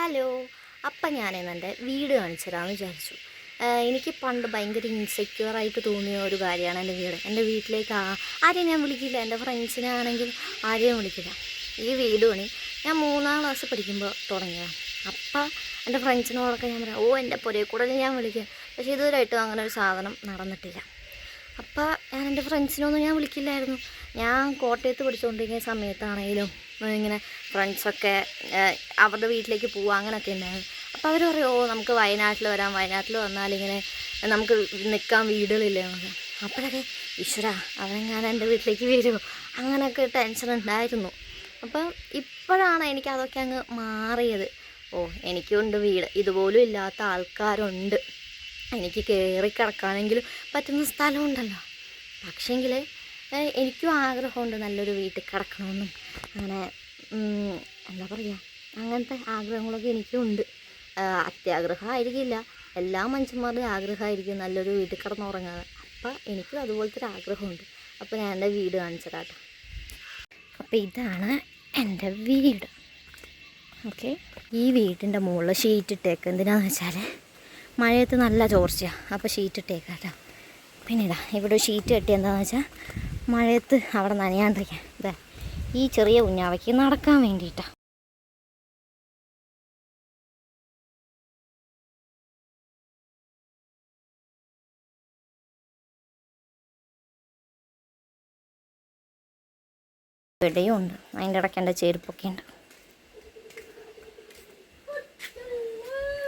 Hello. അപ്പം ഞാനെന്നെ വീട് കാണിച്ചു തരാമെന്ന് വിചാരിച്ചു. എനിക്ക് പണ്ട് ഭയങ്കര ഇൻസെക്യൂറായിട്ട് തോന്നിയ ഒരു കാര്യമാണ് എൻ്റെ വീട്. എൻ്റെ വീട്ടിലേക്ക് ആരെയും ഞാൻ വിളിക്കില്ല, എൻ്റെ ഫ്രണ്ട്സിനാണെങ്കിൽ ആരെയും വിളിക്കില്ല. ഈ വീട് പണി ഞാൻ 3-ാം ക്ലാസ് പഠിക്കുമ്പോൾ തുടങ്ങിയതാണ്. അപ്പം എൻ്റെ ഫ്രണ്ട്സിനോടൊക്കെ ഞാൻ പറയാം, എൻ്റെ പുരയിൽ കൂടെ ഞാൻ വിളിക്കുക. പക്ഷേ ഇതുവരെയായിട്ടും അങ്ങനെ ഒരു സാധനം നടന്നിട്ടില്ല. അപ്പോൾ ഞാൻ എൻ്റെ ഫ്രണ്ട്സിനൊന്നും ഞാൻ വിളിക്കില്ലായിരുന്നു. ഞാൻ കോട്ടയത്ത് പഠിച്ചുകൊണ്ടിരിക്കുന്ന സമയത്താണെങ്കിലും ഇങ്ങനെ ഫ്രണ്ട്സൊക്കെ അവരുടെ വീട്ടിലേക്ക് പോവുക അങ്ങനെയൊക്കെ ഉണ്ടായിരുന്നു. അപ്പോൾ അവർ പറയും, നമുക്ക് വയനാട്ടിൽ വരാം, വയനാട്ടിൽ വന്നാലിങ്ങനെ നമുക്ക് നിൽക്കാൻ വീടുകളില്ലേ എന്നൊക്കെ. അപ്പോഴൊക്കെ ഈശ്വര അവനെങ്ങാനും എൻ്റെ വീട്ടിലേക്ക് വരുമോ അങ്ങനെയൊക്കെ ടെൻഷൻ ഉണ്ടായിരുന്നു. അപ്പം ഇപ്പോഴാണ് എനിക്കതൊക്കെ അങ്ങ് മാറിയത്. എനിക്കുണ്ട് വീട്, ഇതുപോലും ഇല്ലാത്ത ആൾക്കാരുണ്ട്, എനിക്ക് കയറി കിടക്കാനെങ്കിലും പറ്റുന്ന സ്ഥലമുണ്ടല്ലോ. പക്ഷേങ്കിൽ എനിക്കും ആഗ്രഹമുണ്ട് നല്ലൊരു വീട്ടിൽ കിടക്കണമെന്നും അങ്ങനെ എന്താ പറയുക, അങ്ങനത്തെ ആഗ്രഹങ്ങളൊക്കെ എനിക്കും ഉണ്ട്. അത്യാഗ്രഹമായിരിക്കില്ല, എല്ലാ മനുഷ്യന്മാരുടെയും ആഗ്രഹമായിരിക്കും നല്ലൊരു വീട്ടിൽ കിടന്നുറങ്ങാൻ. അപ്പം എനിക്കും അതുപോലത്തെ ഒരു ആഗ്രഹമുണ്ട്. അപ്പോൾ ഞാൻ എൻ്റെ വീട് കാണിച്ചു തരാം. അപ്പോൾ ഇതാണ് എൻ്റെ വീട്. ഓക്കെ, ഈ വീടിൻ്റെ മുകളിൽ ഷീറ്റ് ഇട്ടേക്ക്. എന്തിനാണെന്ന് വെച്ചാൽ മഴയത്ത് നല്ല ചോർച്ചയാണ്, അപ്പോൾ ഷീറ്റ് ഇട്ടേക്കാട്ടോ. പിന്നെ ഇവിടെ ഷീറ്റ് കെട്ടി എന്താണെന്ന് വെച്ചാൽ മഴയത്ത് അവിടെ നനയാണ്ടിരിക്കാൻ. ഈ ചെറിയ കുഞ്ഞാവയ്ക്ക് നടക്കാൻ വേണ്ടിയിട്ടാണ്. ഇവിടെയും ഉണ്ട്, അതിൻ്റെ ഇടയ്ക്ക് എൻ്റെ ചെരുപ്പൊക്കെ ഉണ്ട്.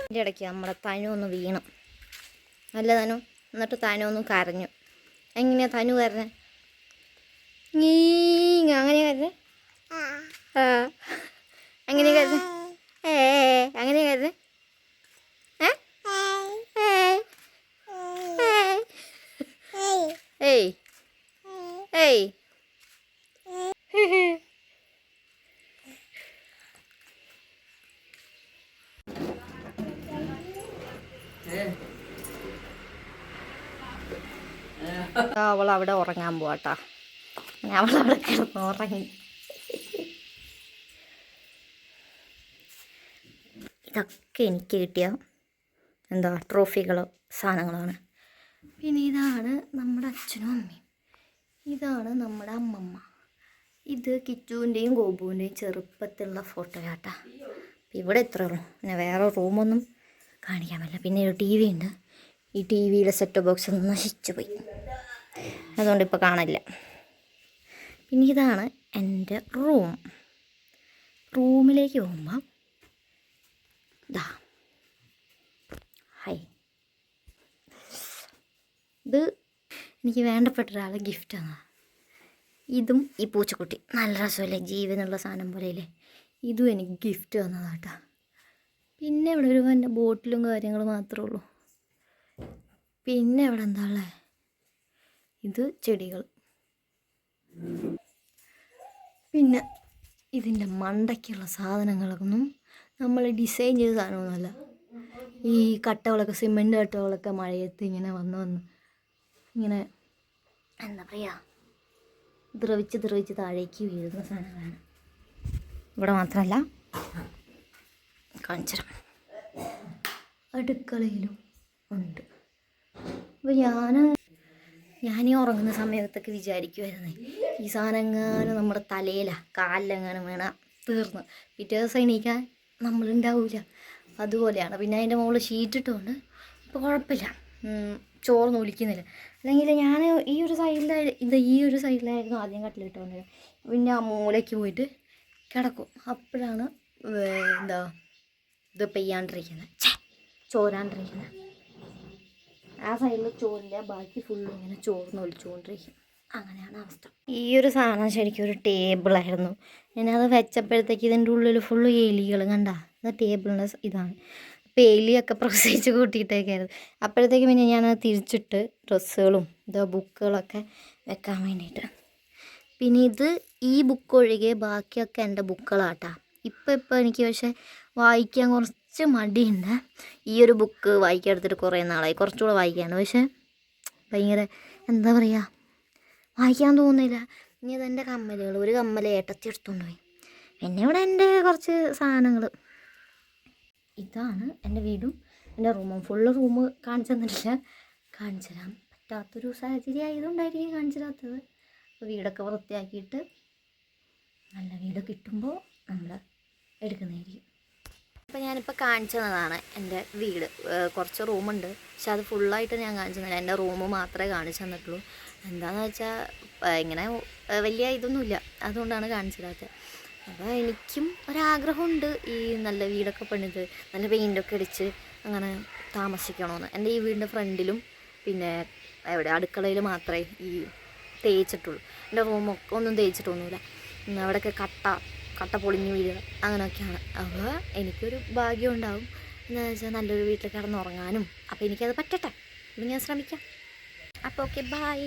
അതിൻ്റെ ഇടയ്ക്ക് നമ്മുടെ തനു ഒന്ന് വീണു. നല്ല തനു, എന്നിട്ട് തനു ഒന്ന് കരഞ്ഞു. എങ്ങനെയാണ് തനു കരഞ്ഞേ? അങ്ങനെ കരഞ്ഞേ? അങ്ങനെ കരഞ്ഞേ? അങ്ങനെ കരഞ്ഞേ? ഏയ് ഏയ് അവളവിടെ ഉറങ്ങാൻ പോവാട്ടാ. അവളവിടെ കിടന്ന് ഉറങ്ങി. ഇതൊക്കെ എനിക്ക് കിട്ടിയ ട്രോഫികളോ സാധനങ്ങളാണ്. പിന്നെ ഇതാണ് നമ്മുടെ അച്ഛനും അമ്മയും, ഇതാണ് നമ്മുടെ അമ്മമ്മ. ഇത് കിറ്റുവിൻ്റെയും ഗോപുവിൻ്റെയും ചെറുപ്പത്തിലുള്ള ഫോട്ടോയാട്ടാ. ഇവിടെ ഇത്രയേ ഉള്ളൂ, പിന്നെ വേറെ റൂമൊന്നും കാണിക്കാൻ പറ്റില്ല. പിന്നെ ഒരു ടി വി ഉണ്ട്, ഈ ടി വിയുടെ സെറ്റ് ബോക്സ് നശിച്ചു പോയി, അതുകൊണ്ട് ഇപ്പോൾ കാണില്ല. പിന്നെ ഇതാണ് എൻ്റെ റൂമിലേക്ക് പോകുമ്പോൾ ഇത് എനിക്ക് വേണ്ടപ്പെട്ട ഒരാളെ ഗിഫ്റ്റ് ആണ്. ഇതും ഈ പൂച്ചക്കുട്ടി നല്ല രസമല്ലേ, ജീവനുള്ള സാധനം പോലെയല്ലേ. ഇതും എനിക്ക് ഗിഫ്റ്റ് തന്നതാട്ടാ. പിന്നെ ഇവിടെ ഒരു എൻ്റെ ബോട്ടിലും കാര്യങ്ങളും മാത്രമേ ഉള്ളൂ. പിന്നെ ഇവിടെ എന്താ ഉള്ളത്, ഇത് ചെടികൾ. പിന്നെ ഇതിൻ്റെ മണ്ടയ്ക്കുള്ള സാധനങ്ങളൊന്നും നമ്മൾ ഡിസൈൻ ചെയ്ത സാധനമൊന്നുമല്ല. ഈ കട്ടകളൊക്കെ, സിമെൻറ്റ് കട്ടകളൊക്കെ മഴയത്ത് ഇങ്ങനെ വന്ന് ഇങ്ങനെ എന്താ പറയുക, ദ്രവിച്ച് താഴേക്ക് വീഴുന്ന സാധനങ്ങളാണ്. ഇവിടെ മാത്രമല്ല, കാണിച്ചുതരാം, അടുക്കളയിലും ഉണ്ട്. അപ്പോൾ ഞാനീ ഉറങ്ങുന്ന സമയത്തൊക്കെ വിചാരിക്കുമായിരുന്നു, ഈ സാധനം എങ്ങാനും നമ്മുടെ തലയിലാണ് കാലിലെങ്ങാനും വീണാൽ തീർന്ന്, പിറ്റേ ദിവസം എണീക്കാൻ നമ്മളുണ്ടാവില്ല. അതുപോലെയാണ്. പിന്നെ അതിൻ്റെ മുകളിൽ ഷീറ്റിട്ടുകൊണ്ട് ഇപ്പോൾ കുഴപ്പമില്ല, ചോർന്ന് ഒലിക്കുന്നില്ല. അല്ലെങ്കിൽ ഞാൻ ഈ ഒരു സൈഡിലായിരുന്നു ആദ്യം കട്ടിലിട്ടുകൊണ്ട്, പിന്നെ ആ മൂലയ്ക്ക് പോയിട്ട് കിടക്കും. അപ്പോഴാണ് ഇത് പെയ്യാണ്ടിരിക്കുന്നത്, ചോരാണ്ടിരിക്കുന്നത്. ആ സൈഡിൽ ചോരില്ല, ബാക്കി ഫുള്ളും ഇങ്ങനെ ചോർന്ന് ഒലിച്ചുകൊണ്ടിരിക്കും. അങ്ങനെയാണ് അവസ്ഥ. ഈ ഒരു സാധനം ശരിക്കും ഒരു ടേബിളായിരുന്നു. ഞാനത് വെച്ചപ്പോഴത്തേക്ക് ഇതിൻ്റെ ഉള്ളിൽ ഫുള്ള് എലികൾ കണ്ട. ഇത് ടേബിളിൻ്റെ ഇതാണ്. അപ്പോൾ എലിയൊക്കെ പ്രസവിച്ച് കൂട്ടിയിട്ടേക്കായിരുന്നു. അപ്പോഴത്തേക്ക് പിന്നെ ഞാനത് തിരിച്ചിട്ട് ഡ്രസ്സുകളും ബുക്കുകളൊക്കെ വെക്കാൻ വേണ്ടിയിട്ട്. പിന്നെ ഈ ബുക്ക് ഒഴികെ ബാക്കിയൊക്കെ എൻ്റെ ബുക്കുകളാട്ടാ. ഇപ്പോൾ എനിക്ക് പക്ഷേ വായിക്കാൻ കുറച്ച് മടിയുണ്ട്. ഈ ഒരു ബുക്ക് വായിക്കാൻ എടുത്തിട്ട് കുറേ നാളായി, കുറച്ചുകൂടെ വായിക്കാണ്. പക്ഷേ ഭയങ്കര എന്താ പറയുക, വായിക്കാൻ തോന്നുന്നില്ല. ഇനി അതെൻ്റെ കമ്മലുകൾ, ഒരു കമ്മൽ ഏട്ടത്തി എടുത്തുകൊണ്ട് പോയി. പിന്നെ ഇവിടെ എൻ്റെ കുറച്ച് സാധനങ്ങൾ, ഇതാണ് എൻ്റെ വീടും എൻ്റെ റൂമും. ഫുള്ള് റൂം കാണിച്ചു തന്നിട്ടില്ല, കാണിച്ചു തരാൻ പറ്റാത്തൊരു സാഹചര്യം ആയതുകൊണ്ടായിരിക്കും കാണിച്ചു തരാത്തത്. അപ്പോൾ വീടൊക്കെ വൃത്തിയാക്കിയിട്ട് നല്ല വീട് കിട്ടുമ്പോൾ നമ്മൾ എടുക്കുന്നതായിരിക്കും. അപ്പോൾ ഞാനിപ്പോൾ കാണിച്ചു തന്നതാണ് എൻ്റെ വീട്. കുറച്ച് റൂമുണ്ട്, പക്ഷെ അത് ഫുള്ളായിട്ട് ഞാൻ കാണിച്ചു തന്നില്ല. എൻ്റെ റൂം മാത്രമേ കാണിച്ചു തന്നിട്ടുള്ളൂ. എന്താണെന്ന് വെച്ചാൽ ഇങ്ങനെ വലിയ ഇതൊന്നുമില്ല, അതുകൊണ്ടാണ് കാണിച്ചു തരാത്തത്. അപ്പോൾ എനിക്കും ഒരാഗ്രഹമുണ്ട് ഈ നല്ല വീടൊക്കെ പണിത് നല്ല പെയിൻ്റൊക്കെ അടിച്ച് അങ്ങനെ താമസിക്കണമെന്ന്. എൻ്റെ ഈ വീടിൻ്റെ ഫ്രണ്ടിലും പിന്നെ അടുക്കളയിൽ മാത്രമേ ഈ തേച്ചിട്ടുള്ളൂ. എൻ്റെ റൂമൊക്കെ ഒന്നും തേച്ചിട്ടൊന്നുമില്ല. അവിടെയൊക്കെ കട്ട പൊളിഞ്ഞ് വീഴുക അങ്ങനെയൊക്കെയാണ്. അപ്പോൾ എനിക്കൊരു ഭാഗ്യം ഉണ്ടാവും എന്താ വെച്ചാൽ നല്ലൊരു വീട്ടിൽ കിടന്നുറങ്ങാനും. അപ്പോൾ എനിക്കത് പറ്റട്ടെ, ഇത് ഞാൻ ശ്രമിക്കാം. അപ്പോൾ ഓക്കെ, ബൈ.